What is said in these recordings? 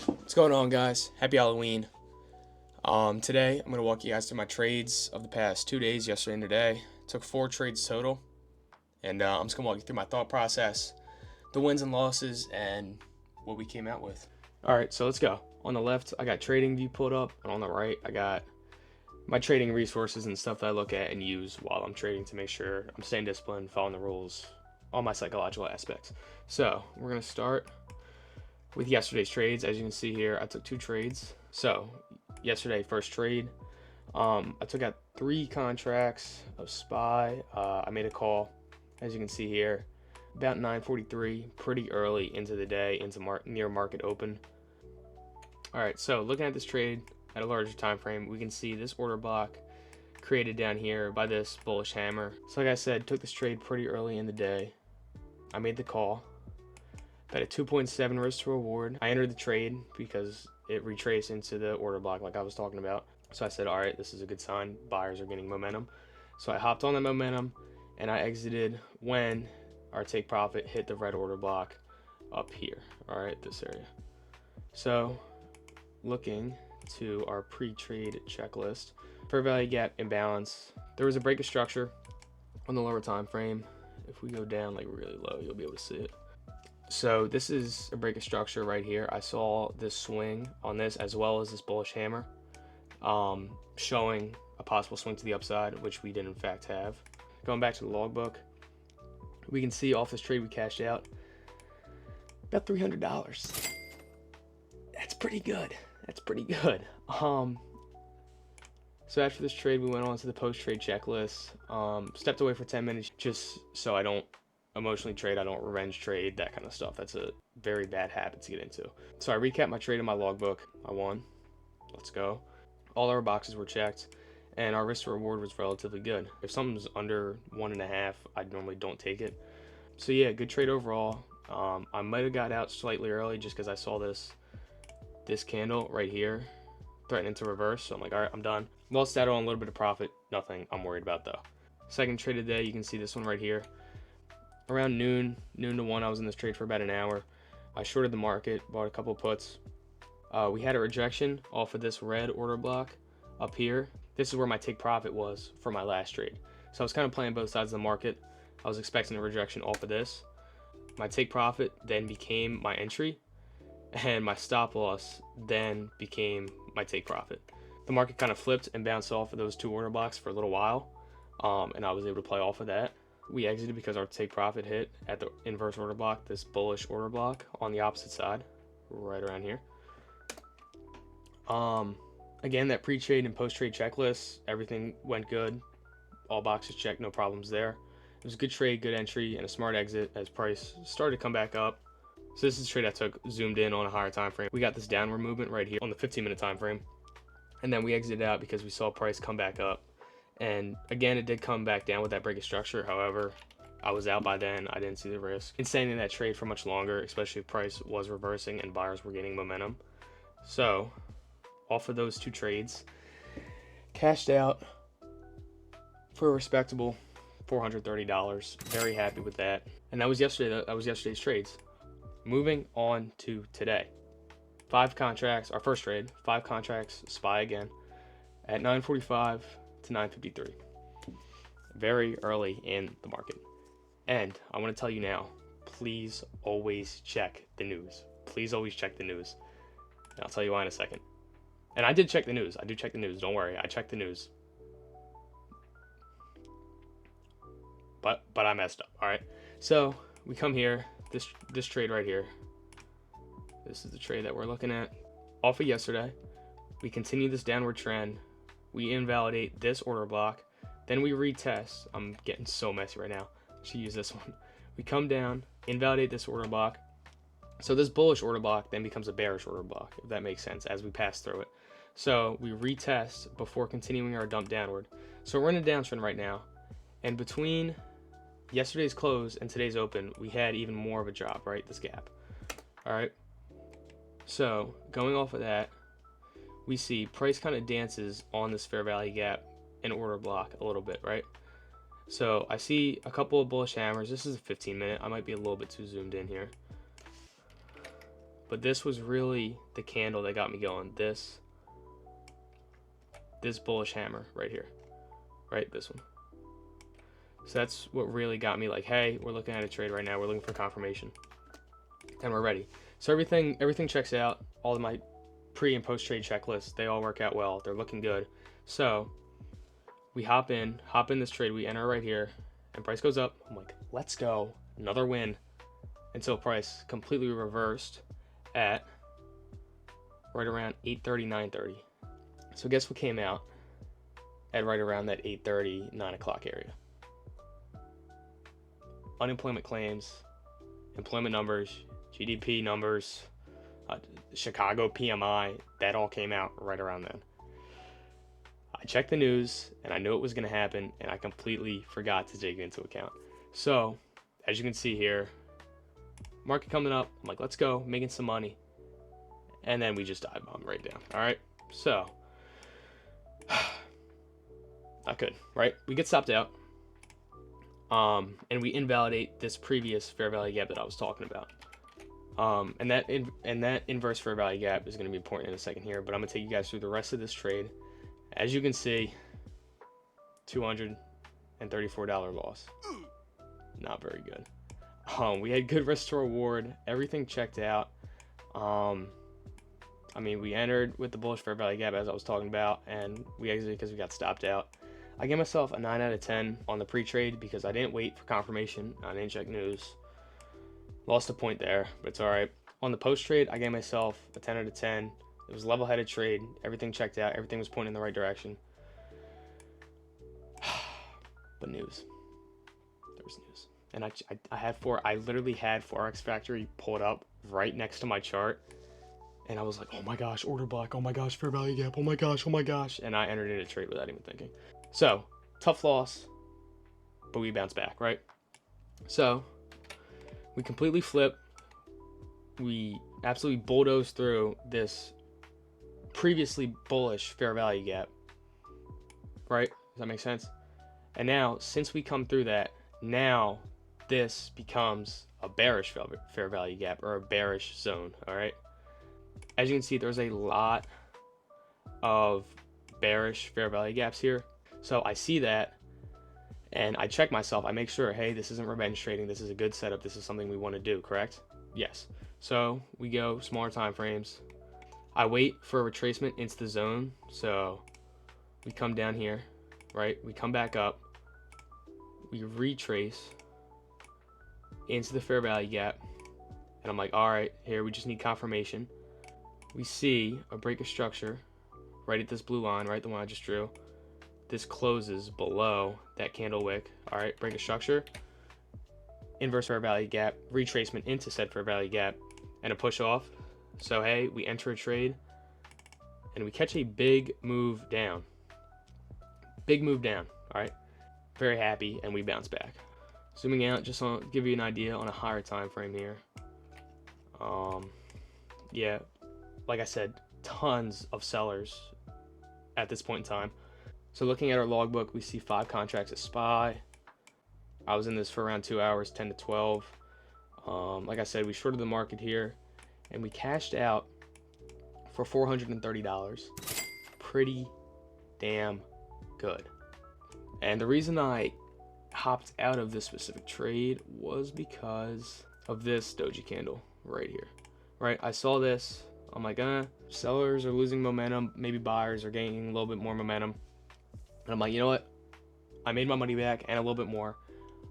What's going on, guys? Happy Halloween. Today I'm gonna walk you guys through my trades of the past 2 days, yesterday and today. Took 4 trades total, and I'm just gonna walk you through my thought process, the wins and losses, and what we came out with. All right, so let's go. On the left, I got TradingView pulled up, and on the right, I got my trading resources and stuff that I look at and use while I'm trading to make sure I'm staying disciplined, following the rules, all my psychological aspects. So we're gonna start with yesterday's trades. As you can see here, I took 2 trades. So yesterday, first trade, I took out 3 contracts of SPY. I made a call, as you can see here, about 9:43, pretty early into the day, into near market open. All right, so looking at this trade at a larger time frame, we can see this order block created down here by this bullish hammer. So like I said, took this trade pretty early in the day. I made the call. Got a 2.7 risk to reward. I entered the trade because it retraced into the order block like I was talking about. So I said, all right, this is a good sign. Buyers are getting momentum. So I hopped on that momentum and I exited when our take profit hit the red order block up here. All right, this area. So looking to our pre-trade checklist, fair value gap imbalance. There was a break of structure on the lower time frame. If we go down like really low, you'll be able to see it. So this is a break of structure right here. I saw this swing on this as well as this bullish hammer, showing a possible swing to the upside, which we did in fact have. Going back to the logbook, we can see off this trade we cashed out about $300. That's pretty good. That's pretty good. So after this trade, we went on to the post-trade checklist. Stepped away for 10 minutes just so I don't emotionally trade, I don't revenge trade, that kind of stuff. That's a very bad habit to get into. So I recapped my trade in my logbook. I won. Let's go. All our boxes were checked, and our risk to reward was relatively good. If something's under 1.5, I normally don't take it. So yeah, good trade overall. I might have got out slightly early just because I saw this candle right here threatening to reverse. So I'm like, all right, I'm done. Lost out on a little bit of profit. Nothing I'm worried about though. Second trade of the day, you can see this one right here. Around noon to 1, I was in this trade for about an hour. I shorted the market, bought a couple puts. We had a rejection off of this red order block up here. This is where my take profit was for my last trade. So I was kind of playing both sides of the market. I was expecting a rejection off of this. My take profit then became my entry, and my stop loss then became my take profit. The market kind of flipped and bounced off of those 2 order blocks for a little while, and I was able to play off of that. We exited because our take profit hit at the inverse order block, this bullish order block on the opposite side, right around here. Again, that pre-trade and post-trade checklist, everything went good. All boxes checked, no problems there. It was a good trade, good entry, and a smart exit as price started to come back up. So this is a trade I took zoomed in on a higher time frame. We got this downward movement right here on the 15-minute time frame, and then we exited out because we saw price come back up. And again, it did come back down with that break of structure. However, I was out by then. I didn't see the risk in staying in that trade for much longer, especially if price was reversing and buyers were gaining momentum. So off of those 2 trades, cashed out for a respectable $430. Very happy with that. And that was yesterday. That was yesterday's trades. Moving on to today. 5 contracts, our first trade, 5 contracts, SPY again, at 9:45 to 9:53. Very early in the market. And I want to tell you now, please always check the news. Please always check the news. And I'll tell you why in a second. And I did check the news. I do check the news. Don't worry. I checked the news. But I messed up. All right. So we come here. This trade right here. This is the trade that we're looking at. Off of yesterday, we continue this downward trend. We invalidate this order block. Then we retest. I'm getting so messy right now. I should use this one. We come down, invalidate this order block. So this bullish order block then becomes a bearish order block, if that makes sense, as we pass through it. So we retest before continuing our dump downward. So we're in a downtrend right now. And between yesterday's close and today's open, we had even more of a drop, right? This gap. All right. So going off of that, we see price kind of dances on this fair value gap and order block a little bit, right? So I see a couple of bullish hammers. This is a 15-minute. I might be a little bit too zoomed in here. but this was really the candle that got me going. This bullish hammer right here, right? This one. So that's what really got me like, hey, we're looking at a trade right now. We're looking for confirmation, and we're ready. So everything checks out. All of my pre and post trade checklists, they all work out well. They're looking good. So we hop in this trade. We enter right here, and price goes up. I'm like, let's go, another win, until price completely reversed at right around 8:30, 9:30. So guess what came out at right around that 8:30, 9 o'clock area? Unemployment claims, employment numbers, GDP numbers, Chicago PMI, that all came out right around then. I checked the news and I knew it was going to happen, and I completely forgot to take it into account. So as you can see here, market coming up, I'm like, let's go, making some money. And then we just dive bomb right down. All right, so not good, right? We get stopped out, and we invalidate this previous fair value gap that I was talking about. And that inverse fair value gap is going to be important in a second here, but I'm going to take you guys through the rest of this trade. As you can see, $234 loss. Not very good. We had good risk to reward. Everything checked out. I mean, we entered with the bullish fair value gap as I was talking about, and we exited because we got stopped out. I gave myself a 9 out of 10 on the pre-trade because I didn't wait for confirmation. I didn't check news. Lost a point there, but it's all right. On the post-trade, I gave myself a 10 out of 10. It was a level-headed trade. Everything checked out. Everything was pointing in the right direction. But news. There was news. And I literally had Forex Factory pulled up right next to my chart. And I was like, oh my gosh, order block. Oh my gosh, fair value gap. Oh my gosh, oh my gosh. And I entered into a trade without even thinking. So, tough loss, but we bounced back, right? So, we completely flip. We absolutely bulldoze through this previously bullish fair value gap, right? Does that make sense? And now, since we come through that, now this becomes a bearish fair value gap, or a bearish zone, all right? As you can see, there's a lot of bearish fair value gaps here. So I see that, and I check myself. I make sure, hey, this isn't revenge trading. This is a good setup. This is something we want to do, correct? Yes. So we go smaller time frames. I wait for a retracement into the zone. So we come down here, right? We come back up. We retrace into the fair value gap. And I'm like, all right, here we just need confirmation. We see a break of structure right at this blue line, right? The one I just drew. This closes below that candle wick. All right, break of structure, inverse fair value gap, retracement into said fair value gap, and a push off. So hey, we enter a trade and we catch a big move down. Big move down, all right? Very happy, and we bounce back. Zooming out, just to give you an idea on a higher time frame here. Yeah, like I said, tons of sellers at this point in time. So looking at our logbook, we see 5 contracts at SPY. I was in this for around 2 hours, 10 to 12. Like I said, we shorted the market here, and we cashed out for $430. Pretty damn good. And the reason I hopped out of this specific trade was because of this doji candle right here, right? I saw this. I'm like, sellers are losing momentum. Maybe buyers are gaining a little bit more momentum. And I'm like, you know what? I made my money back and a little bit more.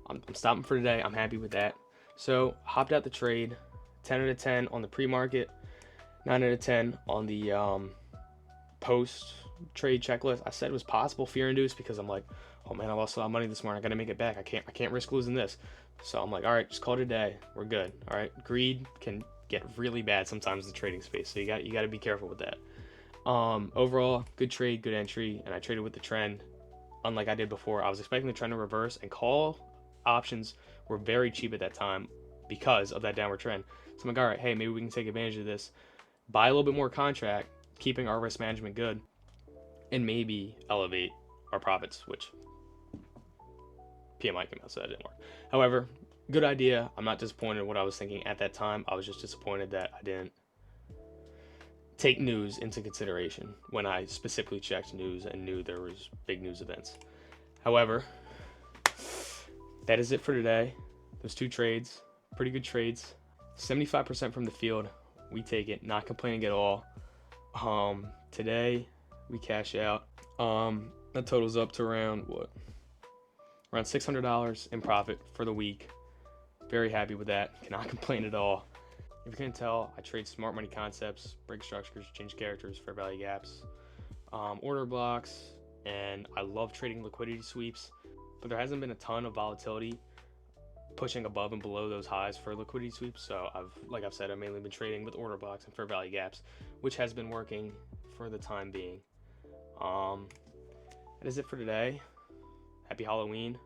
I'm stopping for today. I'm happy with that. So hopped out the trade. 10 out of 10 on the pre-market. 9 out of 10 on the post-trade checklist. I said it was possible fear-induced because I'm like, oh man, I lost a lot of money this morning. I got to make it back. I can't risk losing this. So I'm like, all right, just call it a day. We're good. All right. Greed can get really bad sometimes in the trading space. So you got to be careful with that. Overall, good trade, good entry, and I traded with the trend. Unlike I did before, I was expecting the trend to reverse, and call options were very cheap at that time because of that downward trend. So I'm like, all right, hey, maybe we can take advantage of this, buy a little bit more contract, keeping our risk management good, and maybe elevate our profits, which PMI came out, so that didn't work. However, good idea. I'm not disappointed in what I was thinking at that time. I was just disappointed that I didn't take news into consideration when I specifically checked news and knew there was big news events. However, that is it for today. Those 2 trades, pretty good trades. 75% from the field. We take it, not complaining at all. Today we cash out. That totals up to around $600 in profit for the week. Very happy with that. Cannot complain at all. If you couldn't tell, I trade smart money concepts, break structures, change characters, fair value gaps, order blocks, and I love trading liquidity sweeps. But there hasn't been a ton of volatility pushing above and below those highs for liquidity sweeps. So I've said, I've mainly been trading with order blocks and fair value gaps, which has been working for the time being. That is it for today. Happy Halloween,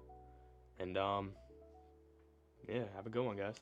and yeah, have a good one, guys.